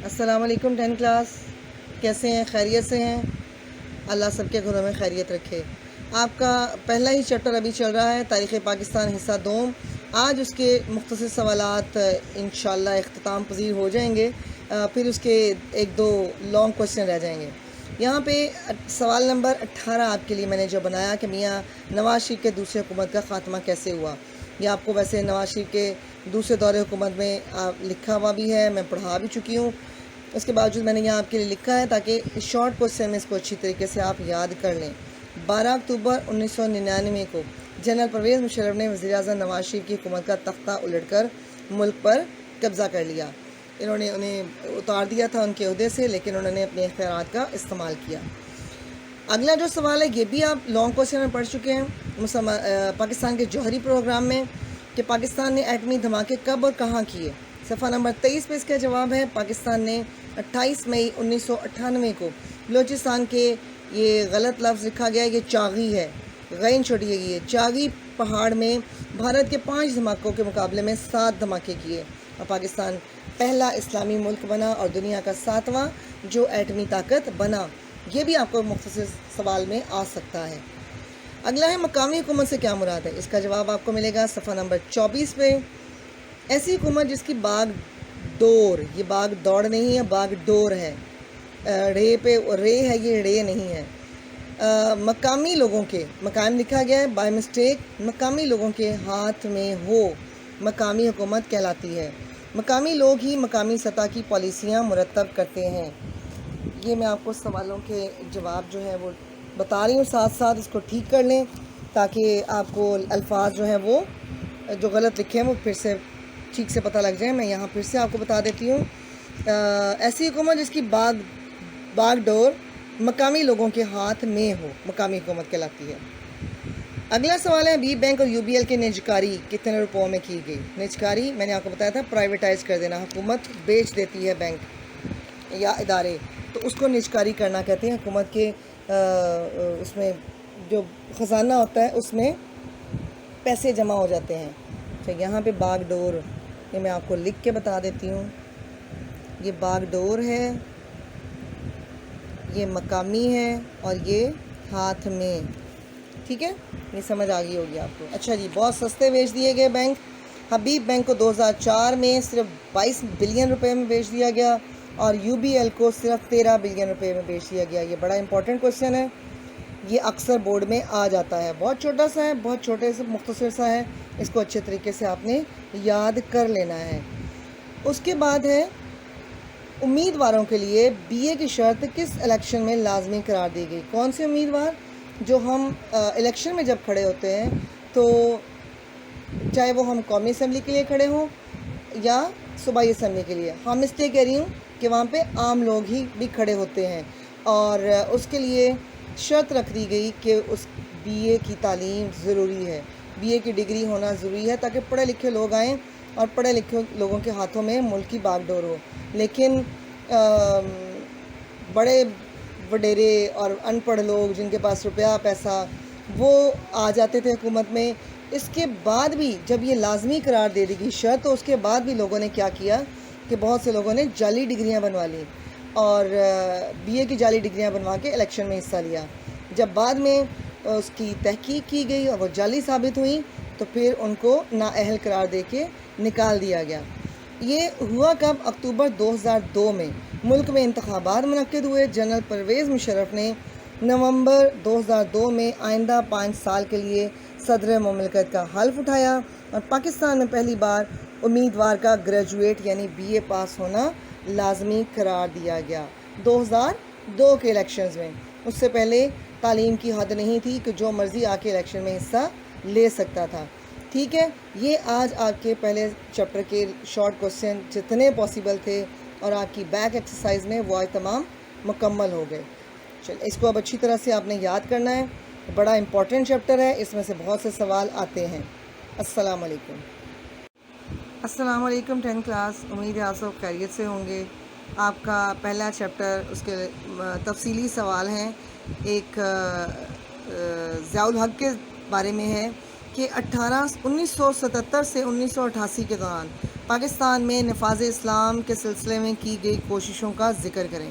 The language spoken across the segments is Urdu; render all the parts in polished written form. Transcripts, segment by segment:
السلام علیکم 10 کلاس، کیسے ہیں؟ خیریت سے ہیں؟ اللہ سب کے گھروں میں خیریت رکھے۔ آپ کا پہلا ہی چیپٹر ابھی چل رہا ہے، تاریخ پاکستان حصہ دوم۔ آج اس کے مختصر سوالات انشاءاللہ اختتام پذیر ہو جائیں گے، پھر اس کے ایک دو لانگ کوشچن رہ جائیں گے۔ یہاں پہ سوال نمبر 18 آپ کے لیے میں نے جو بنایا کہ میاں نواز شریف کے دوسرے حکومت کا خاتمہ کیسے ہوا۔ یہ آپ کو ویسے نواز شریف کے دوسرے دور حکومت میں لکھا ہوا بھی ہے، میں پڑھا بھی چکی ہوں، اس کے باوجود میں نے یہاں آپ کے لیے لکھا ہے تاکہ شارٹ کوشچن میں اس کو اچھی طریقے سے آپ یاد کر لیں۔ 12 اکتوبر 1999 کو جنرل پرویز مشرف نے وزیر اعظم نواز شریف کی حکومت کا تختہ الٹ کر ملک پر قبضہ کر لیا۔ انہیں اتار دیا تھا ان کے عہدے سے، لیکن انہوں نے اپنے اختیارات کا استعمال کیا۔ اگلا جو سوال ہے یہ بھی آپ لانگ کوشچن میں پڑھ چکے ہیں پاکستان کے جوہری پروگرام میں، کہ پاکستان نے ایٹمی دھماکے کب اور کہاں کیے۔ صفحہ نمبر 23 پہ اس کا جواب ہے، پاکستان نے 28 مئی 1998 کو بلوچستان کے، یہ غلط لفظ لکھا گیا ہے، یہ چاغی ہے، غین چھوٹی گئی ہے، چاغی پہاڑ میں بھارت کے 5 دھماکوں کے مقابلے میں 7 دھماکے کیے، اور پاکستان پہلا اسلامی ملک بنا اور دنیا کا 7واں جو ایٹمی طاقت بنا۔ یہ بھی آپ کو مختصر سوال میں آ سکتا ہے۔ اگلا ہے مقامی حکومت سے کیا مراد ہے، اس کا جواب آپ کو ملے گا صفحہ نمبر 24 پہ۔ ایسی حکومت جس کی باغ ڈور، یہ باغ دوڑ نہیں ہے، باغ ڈور ہے، رے پہ رے ہے، یہ رے نہیں ہے۔ مقامی لوگوں کے، مقام لکھا گیا ہے بائی مسٹیک، مقامی لوگوں کے ہاتھ میں ہو، مقامی حکومت کہلاتی ہے۔ مقامی لوگ ہی مقامی سطح کی پالیسیاں مرتب کرتے ہیں۔ یہ میں آپ کو سوالوں کے جواب جو ہے وہ بتا رہی ہوں، ساتھ ساتھ اس کو ٹھیک کر لیں تاکہ آپ کو الفاظ جو ہیں وہ جو غلط لکھے ہیں وہ پھر سے ٹھیک سے پتہ لگ جائے۔ میں یہاں پھر سے آپ کو بتا دیتی ہوں، ایسی حکومت جس کی باغ ڈور مقامی لوگوں کے ہاتھ میں ہو، مقامی حکومت کہلاتی ہے۔ اگلا سوال ہے، بی بینک اور یو بی ایل کی نجکاری کتنے روپوں میں کی گئی؟ نجکاری میں نے آپ کو بتایا تھا پرائیویٹائز کر دینا، حکومت بیچ دیتی ہے بینک یا ادارے، تو اس کو نجکاری کرنا کہتے ہیں۔ حکومت کے اس میں جو خزانہ ہوتا ہے اس میں پیسے جمع ہو جاتے ہیں۔ تو یہاں پہ باغ ڈور، یہ میں آپ کو لکھ کے بتا دیتی ہوں، یہ باغ ڈور ہے، یہ مقامی ہے، اور یہ ہاتھ میں، ٹھیک ہے، یہ سمجھ آ گئی ہوگی آپ کو۔ اچھا جی، بہت سستے بیچ دیے گئے بینک۔ حبیب بینک کو 2004 میں صرف 22 بلین روپے میں بیچ دیا گیا، اور یو بی ایل کو صرف 13 بلین روپے میں بیچ دیا گیا۔ یہ بڑا امپورٹنٹ کویشچن ہے، یہ اکثر بورڈ میں آ جاتا ہے، بہت چھوٹا سا ہے، بہت چھوٹے سے مختصر سا ہے، اس کو اچھے طریقے سے آپ نے یاد کر لینا ہے۔ اس کے بعد ہے، امیدواروں کے لیے بی اے کی شرط کس الیکشن میں لازمی قرار دی گئی؟ کون سے امیدوار؟ جو ہم الیکشن میں جب کھڑے ہوتے ہیں تو چاہے وہ ہم قومی اسمبلی کے لیے کھڑے ہوں یا صوبائی اسمبلی کے لیے، ہم اس لیے کہہ رہی ہوں کہ وہاں پہ عام لوگ ہی بھی کھڑے ہوتے ہیں، اور اس کے لیے شرط رکھ دی گئی کہ اس بی اے کی تعلیم ضروری ہے، بی اے کی ڈگری ہونا ضروری ہے تاکہ پڑھے لکھے لوگ آئیں اور پڑھے لکھے لوگوں کے ہاتھوں میں ملک کی باغ ڈور ہو۔ لیکن بڑے وڈیرے اور ان پڑھ لوگ جن کے پاس روپیہ پیسہ وہ آ جاتے تھے حکومت میں۔ اس کے بعد بھی جب یہ لازمی قرار دے دی گئی شرط، تو اس کے بعد بھی لوگوں نے کیا کیا کہ بہت سے لوگوں نے جعلی ڈگریاں بنوا لیں اور بی اے کی جعلی ڈگریاں بنوا کے الیکشن میں حصہ لیا۔ جب بعد میں اس کی تحقیق کی گئی اور وہ جعلی ثابت ہوئیں تو پھر ان کو نااہل قرار دے کے نکال دیا گیا۔ یہ ہوا کب؟ اکتوبر 2002 میں ملک میں انتخابات منعقد ہوئے۔ جنرل پرویز مشرف نے نومبر 2002 میں آئندہ 5 سال کے لیے صدر مملکت کا حلف اٹھایا، اور پاکستان میں پہلی بار امیدوار کا گریجویٹ یعنی بی اے پاس ہونا لازمی قرار دیا گیا 2002 کے الیکشنز میں۔ اس سے پہلے تعلیم کی حد نہیں تھی کہ جو مرضی آ کے الیکشن میں حصہ لے سکتا تھا، ٹھیک ہے۔ یہ آج آپ کے پہلے چیپٹر کے شارٹ کوسچن جتنے پاسیبل تھے اور آپ کی بیک ایکسرسائز میں وہ آج تمام مکمل ہو گئے۔ چلیں، اس کو اب اچھی طرح سے آپ نے یاد کرنا ہے، بڑا امپورٹنٹ چیپٹر ہے، اس میں سے بہت سے سوال آتے ہیں۔ السلام علیکم۔ السلام علیکم 10 کلاس، امید ہے آپ سب خیریت سے ہوں گے۔ آپ کا پہلا چیپٹر، اس کے تفصیلی سوال ہیں۔ ایک ضیاء الحق کے بارے میں ہے کہ 1977 سے 1988 کے دوران پاکستان میں نفاذ اسلام کے سلسلے میں کی گئی کوششوں کا ذکر کریں،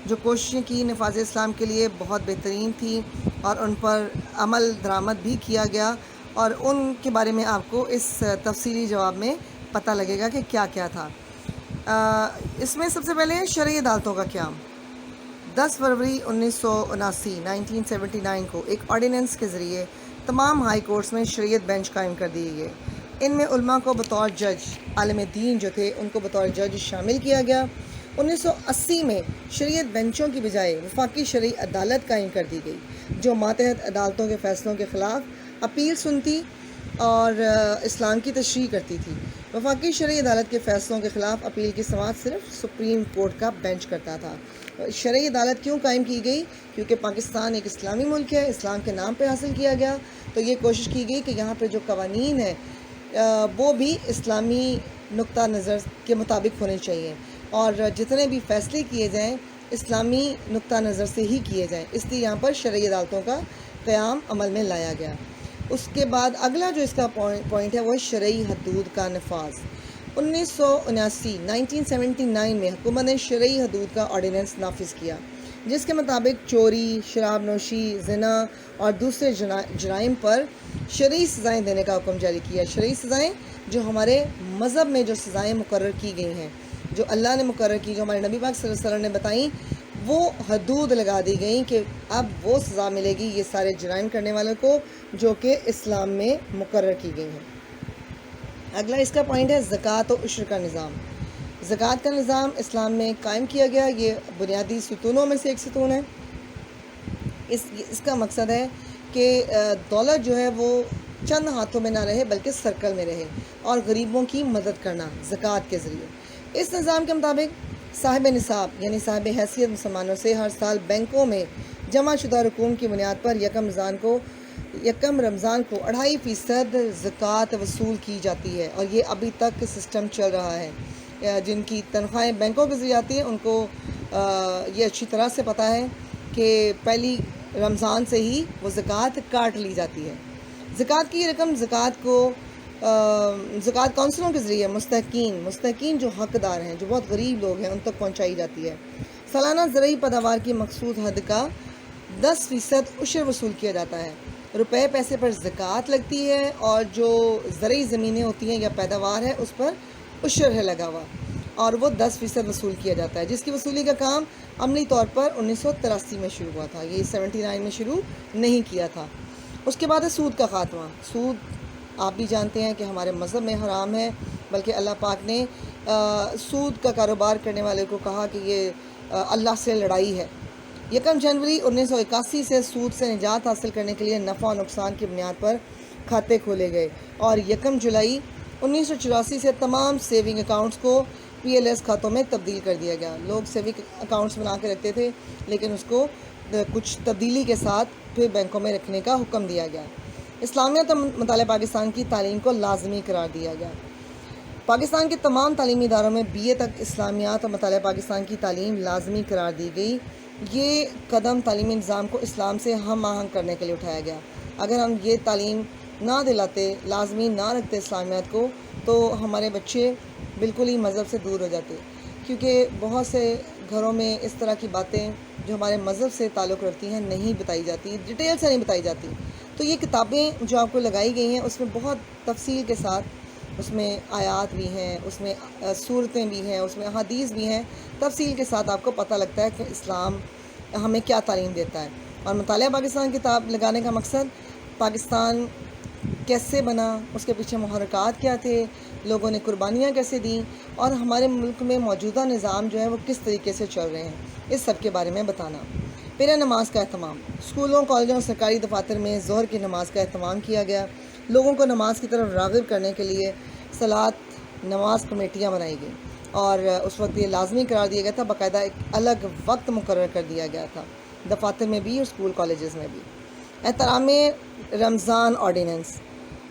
جو کوششیں کی نفاذ اسلام کے لیے بہت بہترین تھی اور ان پر عمل درآمد بھی کیا گیا، اور ان کے بارے میں آپ کو اس تفصیلی جواب میں پتہ لگے گا کہ کیا کیا تھا۔ اس میں سب سے پہلے شرعی عدالتوں کا قیام۔ 10 فروری 1979 کو ایک آرڈیننس کے ذریعے تمام ہائی کورٹس میں شریعت بینچ قائم کر دیے گئے۔ ان میں علماء کو بطور جج، عالم دین جو تھے ان کو بطور جج شامل کیا گیا۔ 1980 میں شریعت بینچوں کی بجائے وفاقی شرعی عدالت قائم کر دی گئی، جو ماتحت عدالتوں کے فیصلوں کے خلاف اپیل سنتی اور اسلام کی تشریح کرتی تھی۔ وفاقی شرعی عدالت کے فیصلوں کے خلاف اپیل کی سماعت صرف سپریم کورٹ کا بینچ کرتا تھا۔ شرعی عدالت کیوں قائم کی گئی؟ کیونکہ پاکستان ایک اسلامی ملک ہے، اسلام کے نام پہ حاصل کیا گیا، تو یہ کوشش کی گئی کہ یہاں پہ جو قوانین ہیں وہ بھی اسلامی نقطہ نظر کے مطابق ہونے چاہیے، اور جتنے بھی فیصلے کیے جائیں اسلامی نقطہ نظر سے ہی کیے جائیں، اس لیے یہاں پر شرعی عدالتوں کا قیام عمل میں لایا گیا۔ اس کے بعد اگلا جو اس کا پوائنٹ ہے وہ شرعی حدود کا نفاذ۔ 1979 میں حکومت نے شرعی حدود کا آرڈیننس نافذ کیا، جس کے مطابق چوری، شراب نوشی، زنا اور دوسرے جرائم پر شرعی سزائیں دینے کا حکم جاری کیا۔ شرعی سزائیں جو ہمارے مذہب میں جو سزائیں مقرر کی گئی ہیں، جو اللہ نے مقرر کی، جو ہمارے نبی پاک صلی اللہ علیہ وسلم نے بتائیں، وہ حدود لگا دی گئیں کہ اب وہ سزا ملے گی یہ سارے جرائم کرنے والوں کو جو کہ اسلام میں مقرر کی گئی ہیں۔ اگلا اس کا پوائنٹ ہے زکوٰۃ و عشر کا نظام۔ زکوٰۃ کا نظام اسلام میں قائم کیا گیا، یہ بنیادی ستونوں میں سے ایک ستون ہے۔ اس کا مقصد ہے کہ دولت جو ہے وہ چند ہاتھوں میں نہ رہے بلکہ سرکل میں رہے، اور غریبوں کی مدد کرنا زکوٰۃ کے ذریعے۔ اس نظام کے مطابق صاحب نصاب یعنی صاحب حیثیت مسلمانوں سے ہر سال بینکوں میں جمع شدہ رقوم کی بنیاد پر یکم رمضان کو 2.5% زکوٰۃ وصول کی جاتی ہے، اور یہ ابھی تک سسٹم چل رہا ہے۔ جن کی تنخواہیں بینکوں کے ذریعے آتی ہیں ان کو یہ اچھی طرح سے پتہ ہے کہ پہلی رمضان سے ہی وہ زکوٰۃ کاٹ لی جاتی ہے۔ زکوٰۃ کی رقم زکوٰۃ کونسلوں کے ذریعے مستحقین جو حقدار ہیں، جو بہت غریب لوگ ہیں، ان تک پہنچائی جاتی ہے۔ سالانہ زرعی پیداوار کی مقصود حد کا 10% عشر وصول کیا جاتا ہے۔ روپے پیسے پر زکوٰۃ لگتی ہے، اور جو زرعی زمینیں ہوتی ہیں یا پیداوار ہے اس پر عشر ہے لگا ہوا، اور وہ 10% وصول کیا جاتا ہے، جس کی وصولی کا کام عملی طور پر 1983 میں شروع ہوا تھا، یہ 79 میں شروع نہیں کیا تھا۔ اس کے بعد ہے سود کا خاتمہ۔ سود آپ بھی جانتے ہیں کہ ہمارے مذہب میں حرام ہے، بلکہ اللہ پاک نے سود کا کاروبار کرنے والے کو کہا کہ یہ اللہ سے لڑائی ہے۔ 1 جنوری 1981 سے سود سے نجات حاصل کرنے کے لیے نفع و نقصان کی بنیاد پر کھاتے کھولے گئے، اور 1 جولائی 1984 سے تمام سیونگ اکاؤنٹس کو PLS کھاتوں میں تبدیل کر دیا گیا۔ لوگ سیونگ اکاؤنٹس بنا کے رکھتے تھے، لیکن اس کو کچھ تبدیلی کے ساتھ پھر بینکوں میں رکھنے کا حکم دیا گیا۔ اسلامیات اور مطالعہ پاکستان کی تعلیم کو لازمی قرار دیا گیا۔ پاکستان کے تمام تعلیمی اداروں میں BA تک اسلامیات اور مطالعہ پاکستان کی تعلیم لازمی قرار دی گئی۔ یہ قدم تعلیمی نظام کو اسلام سے ہم آہنگ کرنے کے لیے اٹھایا گیا۔ اگر ہم یہ تعلیم نہ دلاتے، لازمی نہ رکھتے اسلامیات کو، تو ہمارے بچے بالکل ہی مذہب سے دور ہو جاتے، کیونکہ بہت سے گھروں میں اس طرح کی باتیں جو ہمارے مذہب سے تعلق رکھتی ہیں نہیں بتائی جاتی، ڈیٹیل سے نہیں بتائی جاتی۔ تو یہ کتابیں جو آپ کو لگائی گئی ہیں اس میں بہت تفصیل کے ساتھ اس میں آیات بھی ہیں، اس میں صورتیں بھی ہیں، اس میں احادیث بھی ہیں، تفصیل کے ساتھ آپ کو پتہ لگتا ہے کہ اسلام ہمیں کیا تعلیم دیتا ہے۔ اور مطالعہ پاکستان کتاب لگانے کا مقصد پاکستان کیسے بنا، اس کے پیچھے محرکات کیا تھے، لوگوں نے قربانیاں کیسے دیں، اور ہمارے ملک میں موجودہ نظام جو ہے وہ کس طریقے سے چل رہے ہیں، اس سب کے بارے میں بتانا۔ پھر نماز کا اہتمام۔ اسکولوں، کالجوں اور سرکاری دفاتر میں ظہر کی نماز کا اہتمام کیا گیا۔ لوگوں کو نماز کی طرف راغب کرنے کے لیے صلاۃ نماز کمیٹیاں بنائی گئیں، اور اس وقت یہ لازمی قرار دیا گیا تھا، باقاعدہ ایک الگ وقت مقرر کر دیا گیا تھا، دفاتر میں بھی اور اسکول کالجز میں بھی۔ احترام رمضان آرڈیننس۔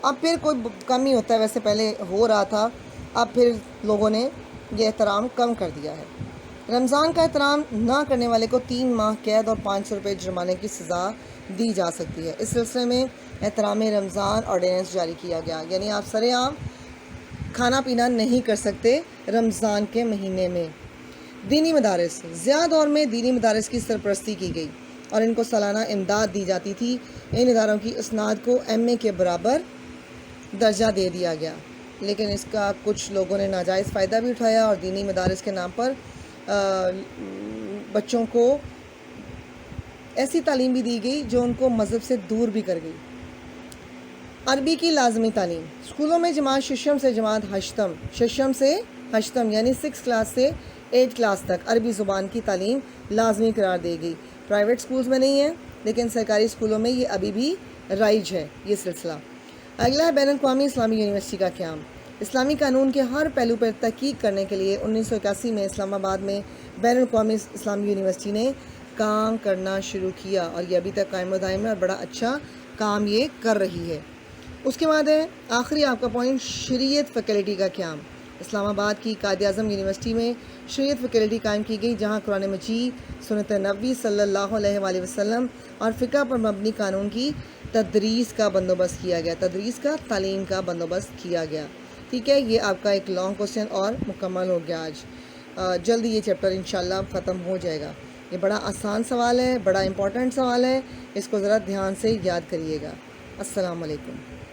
اب پھر کوئی کم ہی ہوتا ہے، ویسے پہلے ہو رہا تھا، اب پھر لوگوں نے یہ احترام کم کر دیا ہے۔ رمضان کا احترام نہ کرنے والے کو 3 ماہ قید اور 500 روپے جرمانے کی سزا دی جا سکتی ہے۔ اس سلسلے میں احترام رمضان آرڈیننس جاری کیا گیا، یعنی آپ سرے عام کھانا پینا نہیں کر سکتے رمضان کے مہینے میں۔ دینی مدارس، ضیاء دور میں دینی مدارس کی سرپرستی کی گئی اور ان کو سالانہ امداد دی جاتی تھی۔ ان اداروں کی اسناد کو MA کے برابر درجہ دے دیا گیا، لیکن اس کا کچھ لوگوں نے ناجائز فائدہ بھی اٹھایا اور دینی مدارس کے نام پر بچوں کو ایسی تعلیم بھی دی گئی جو ان کو مذہب سے دور بھی کر گئی۔ عربی کی لازمی تعلیم، اسکولوں میں جماعت ششم سے جماعت ہشتم یعنی 6 کلاس سے 8 کلاس تک عربی زبان کی تعلیم لازمی قرار دی گئی۔ پرائیویٹ اسکولز میں نہیں ہے، لیکن سرکاری اسکولوں میں یہ ابھی بھی رائج ہے یہ سلسلہ۔ اگلا ہے بین الاقوامی اسلامی یونیورسٹی کا قیام۔ اسلامی قانون کے ہر پہلو پر تحقیق کرنے کے لیے 1981 میں اسلام آباد میں بین الاقوامی اسلامی یونیورسٹی نے کام کرنا شروع کیا اور یہ ابھی تک قائم و دائم ہے اور بڑا اچھا کام یہ کر رہی ہے۔ اس کے بعد ہے آخری آپ کا پوائنٹ، شریعت فیکلٹی کا قیام۔ اسلام آباد کی قائد اعظم یونیورسٹی میں شریعت فیکلٹی قائم کی گئی، جہاں قرآن مجید، سنت نبوی صلی اللہ علیہ وآلہ وسلم اور فقہ پر مبنی قانون کی تدریس کا بندوبست کیا گیا، تعلیم کا بندوبست کیا گیا۔ ٹھیک ہے، یہ آپ کا ایک لانگ کوسچن اور مکمل ہو گیا آج۔ جلدی یہ چیپٹر انشاءاللہ ختم ہو جائے گا۔ یہ بڑا آسان سوال ہے، بڑا امپورٹنٹ سوال ہے، اس کو ذرا دھیان سے یاد کریے گا۔ السلام علیکم۔